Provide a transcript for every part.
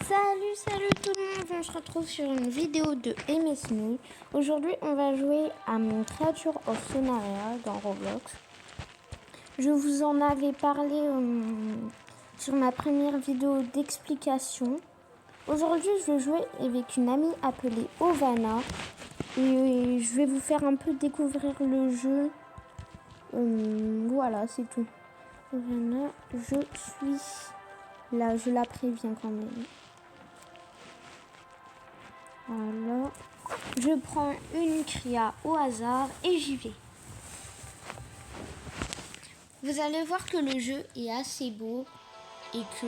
Salut tout le monde, on se retrouve sur une vidéo de MSNU. Aujourd'hui on va jouer à mon Creature of Sonaria dans Roblox. Je vous en avais parlé sur ma première vidéo d'explication. Aujourd'hui je vais jouer avec une amie appelée Ovana. Et je vais vous faire un peu découvrir le jeu. Voilà, c'est tout. Ovana, je suis là, je la préviens quand même. Voilà. Je prends une cria au hasard et j'y vais. Vous allez voir que le jeu est assez beau et que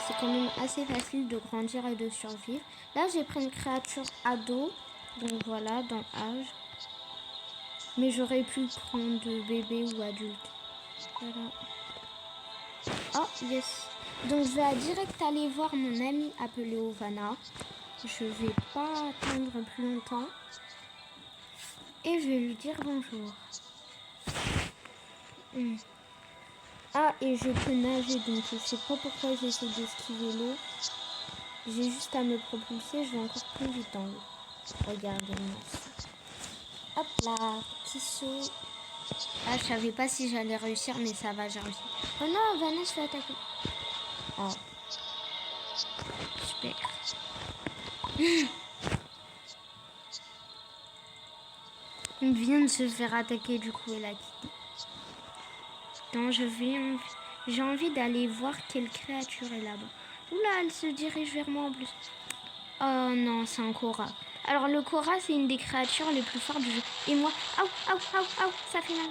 c'est quand même assez facile de grandir et de survivre. Là, j'ai pris une créature ado, donc voilà, dans âge. Mais j'aurais pu prendre de bébé ou adulte. Voilà. Oh, yes. Donc, je vais direct aller voir mon amie appelée Ovana. Je vais pas attendre plus longtemps. Et je vais lui dire bonjour. Ah, et je peux nager, donc je sais pas pourquoi j'essaie d'esquiver l'eau. J'ai juste à me propulser, je vais encore plus vite dans l'eau. Regardez-moi ça. Hop là, petit saut. Ah, je savais pas si j'allais réussir, mais ça va, j'ai réussi. Oh non, Vanessa se fait attaquer. Oh. Super. Il vient de se faire attaquer, du coup, elle a quitté. Donc, j'ai envie d'aller voir quelle créature est là-bas. Oula, elle se dirige vers moi en plus. Oh non, c'est un Kora. Alors, le Kora, c'est une des créatures les plus fortes du jeu. Et moi, ça fait mal.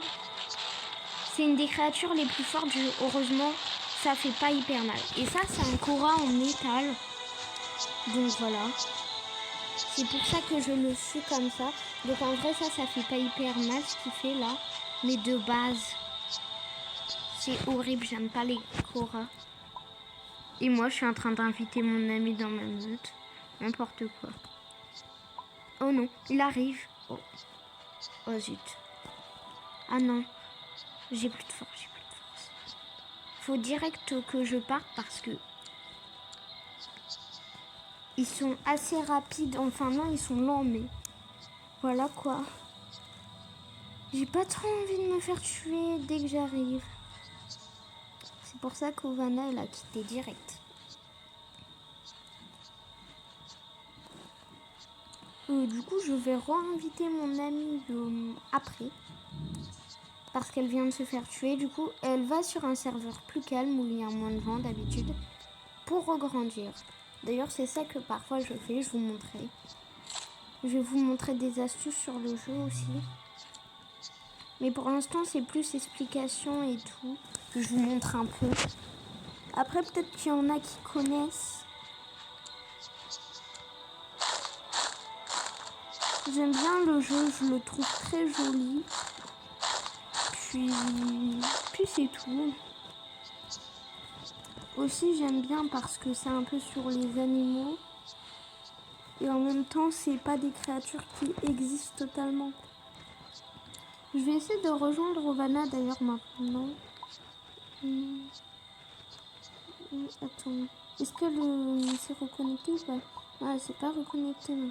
C'est une des créatures les plus fortes du jeu. Heureusement, ça fait pas hyper mal. Et ça, c'est un Kora en métal. Donc voilà. C'est pour ça que je le suis comme ça. Donc en vrai, ça fait pas hyper mal ce qu'il fait là. Mais de base, c'est horrible. J'aime pas les Kora. Et moi, je suis en train d'inviter mon ami dans ma meute. N'importe quoi. Oh non, il arrive. Oh, oh zut. Ah non, j'ai plus de force. Faut direct que je parte parce que ils sont assez rapides. Enfin non, ils sont lents, mais voilà quoi. J'ai pas trop envie de me faire tuer dès que j'arrive. C'est pour ça qu'Ovana, elle a quitté direct. Du coup, je vais réinviter mon amie après. Parce qu'elle vient de se faire tuer. Du coup, elle va sur un serveur plus calme où il y a moins de gens d'habitude pour regrandir. D'ailleurs, c'est ça que parfois je fais, je vous montrerai. Je vais vous montrer des astuces sur le jeu aussi. Mais pour l'instant, c'est plus explication et tout que je vous montre un peu. Après, peut-être qu'il y en a qui connaissent. J'aime bien le jeu, je le trouve très joli. Puis c'est tout. Aussi, j'aime bien parce que c'est un peu sur les animaux. Et en même temps, c'est pas des créatures qui existent totalement. Je vais essayer de rejoindre Ovana d'ailleurs maintenant. Attends. Est-ce que c'est reconnecté ou pas? Ah, c'est pas reconnecté non.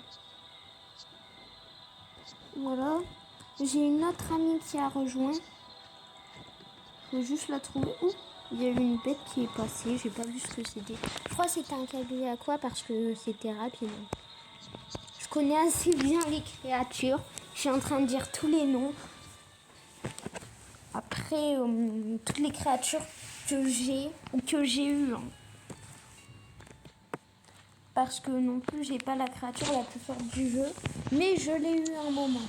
Voilà. J'ai une autre amie qui a rejoint. Faut juste la trouver. Ouh, il y a eu une bête qui est passée. J'ai pas vu ce que c'était. Je crois que c'était un cabinet à quoi parce que c'était rapide. Je connais assez bien les créatures. Je suis en train de dire tous les noms. Après, toutes les créatures que j'ai eues. Hein. Parce que non plus, j'ai pas la créature la plus forte du jeu. Mais je l'ai eu un moment.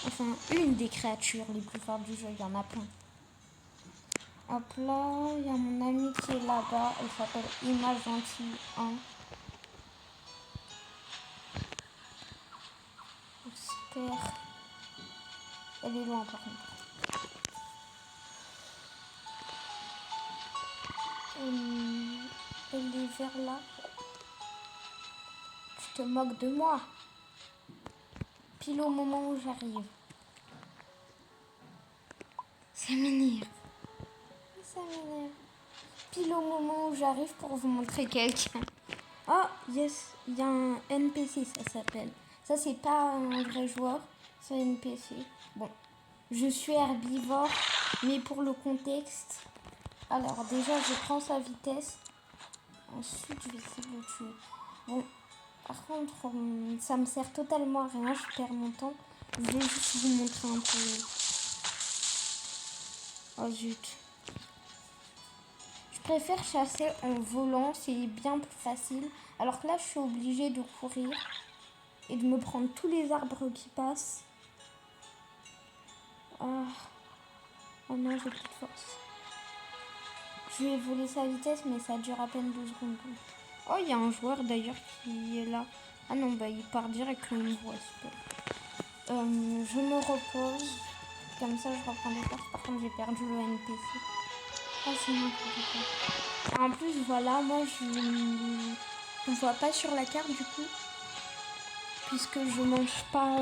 Enfin, une des créatures les plus fortes du jeu. Il y en a plein. Hop là, il y a mon amie qui est là-bas. Elle s'appelle Ima Gentil 1. J'espère. Elle est loin par contre. Elle est vers là. Tu te moques de moi. Pile au moment où j'arrive. Ça m'énerve. Ça m'énerve. Pile au moment où j'arrive pour vous montrer quelqu'un. Ah, yes, il y a un NPC, ça s'appelle. Ça, c'est pas un vrai joueur, c'est un NPC. Bon, je suis herbivore, mais pour le contexte... Alors, déjà, je prends sa vitesse. Ensuite, je vais essayer de le tuer. Bon, par contre, ça me sert totalement à rien, je perds mon temps. Je vais juste vous montrer un peu. Oh zut. Je préfère chasser en volant, c'est bien plus facile. Alors que là, je suis obligée de courir et de me prendre tous les arbres qui passent. Ah, oh non, j'ai plus de force. Je vais voler sa vitesse, mais ça dure à peine 2 secondes. Oh, il y a un joueur d'ailleurs qui est là. Ah non, bah il part direct quand il me voit, super. Je me repose. Comme ça, je reprends des forces. Par contre, j'ai perdu le NPC. Ah, c'est n'importe quoi. En plus, voilà, moi, je ne vois pas sur la carte, du coup. Puisque je mange pas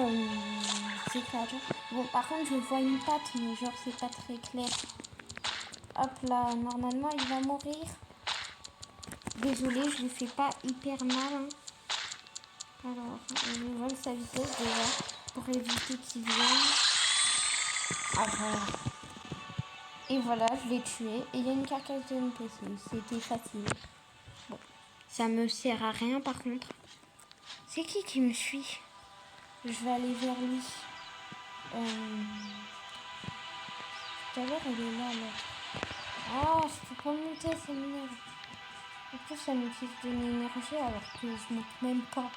ces créatures. Bon, par contre, je vois une patte, mais genre, c'est pas très clair. Hop là, normalement, il va mourir. Désolée, je lui fais pas hyper mal. Hein. Alors, je vole sa vitesse déjà pour éviter qu'il vienne. Ah, voilà. Et voilà, je l'ai tué. Et il y a une carcasse de NPC. C'était facile. Bon, ça me sert à rien par contre. C'est qui me suit? Je vais aller vers lui. Tout à l'heure, il est là, là. Ah, je peux pas monter, ça m'énerve. En plus, ça m'utilise de l'énergie alors que je monte même pas.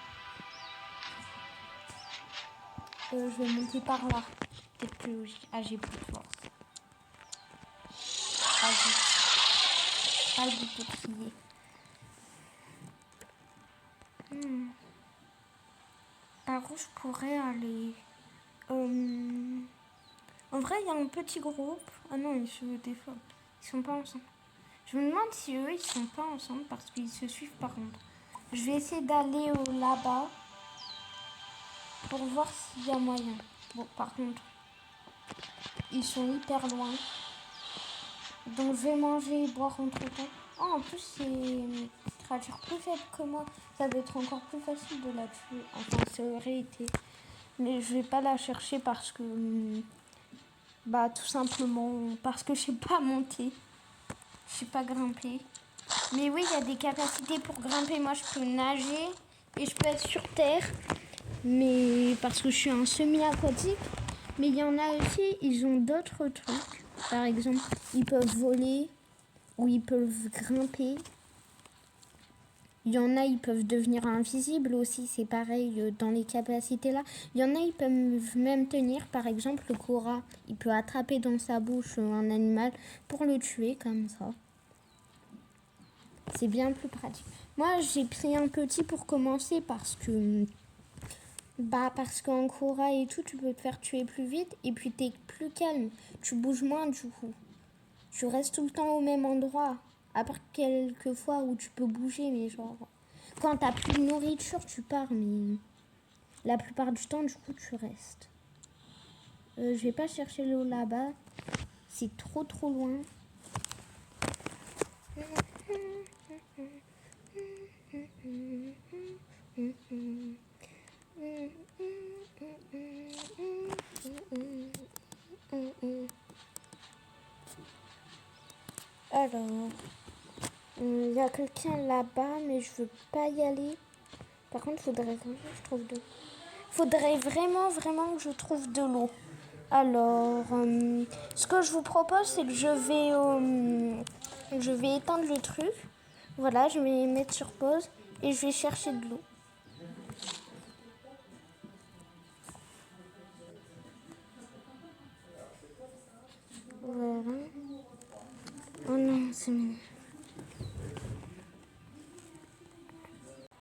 Je vais monter par là. Peut-être plus logique. Ah, j'ai plus de force. Ah, j'ai pas du tout crier. Par où je pourrais aller En vrai, il y a un petit groupe. Ah non, ils se défendent. Ils sont pas ensemble. Je me demande si eux, ils sont pas ensemble parce qu'ils se suivent par contre. Je vais essayer d'aller là-bas pour voir s'il y a moyen. Bon, par contre, ils sont hyper loin. Donc, je vais manger et boire entre temps. Oh, en plus, c'est une créature plus faible que moi. Ça va être encore plus facile de la tuer. Enfin, ça aurait été. Mais je vais pas la chercher parce que... Bah, tout simplement parce que je sais pas monter. Je sais pas grimper. Mais oui, il y a des capacités pour grimper. Moi, je peux nager et je peux être sur terre. Mais parce que je suis un semi-aquatique. Mais il y en a aussi, ils ont d'autres trucs. Par exemple, ils peuvent voler ou ils peuvent grimper. Il y en a, ils peuvent devenir invisibles aussi, c'est pareil dans les capacités là. Il y en a, ils peuvent même tenir, par exemple, le Kora. Il peut attraper dans sa bouche un animal pour le tuer comme ça. C'est bien plus pratique. Moi, j'ai pris un petit pour commencer parce que... parce qu'en Kora et tout, tu peux te faire tuer plus vite et puis t'es plus calme. Tu bouges moins du coup. Tu restes tout le temps au même endroit. À part quelques fois où tu peux bouger, mais genre... Quand t'as plus de nourriture, tu pars, mais la plupart du temps, du coup, tu restes. Je vais pas chercher l'eau là-bas. C'est trop loin. Alors, il y a quelqu'un là-bas, mais je veux pas y aller. Par contre, faudrait vraiment que je trouve de l'eau. Alors, ce que je vous propose, c'est que je vais éteindre le truc. Voilà, je vais mettre sur pause et je vais chercher de l'eau. Voilà. Oh non, c'est mignon.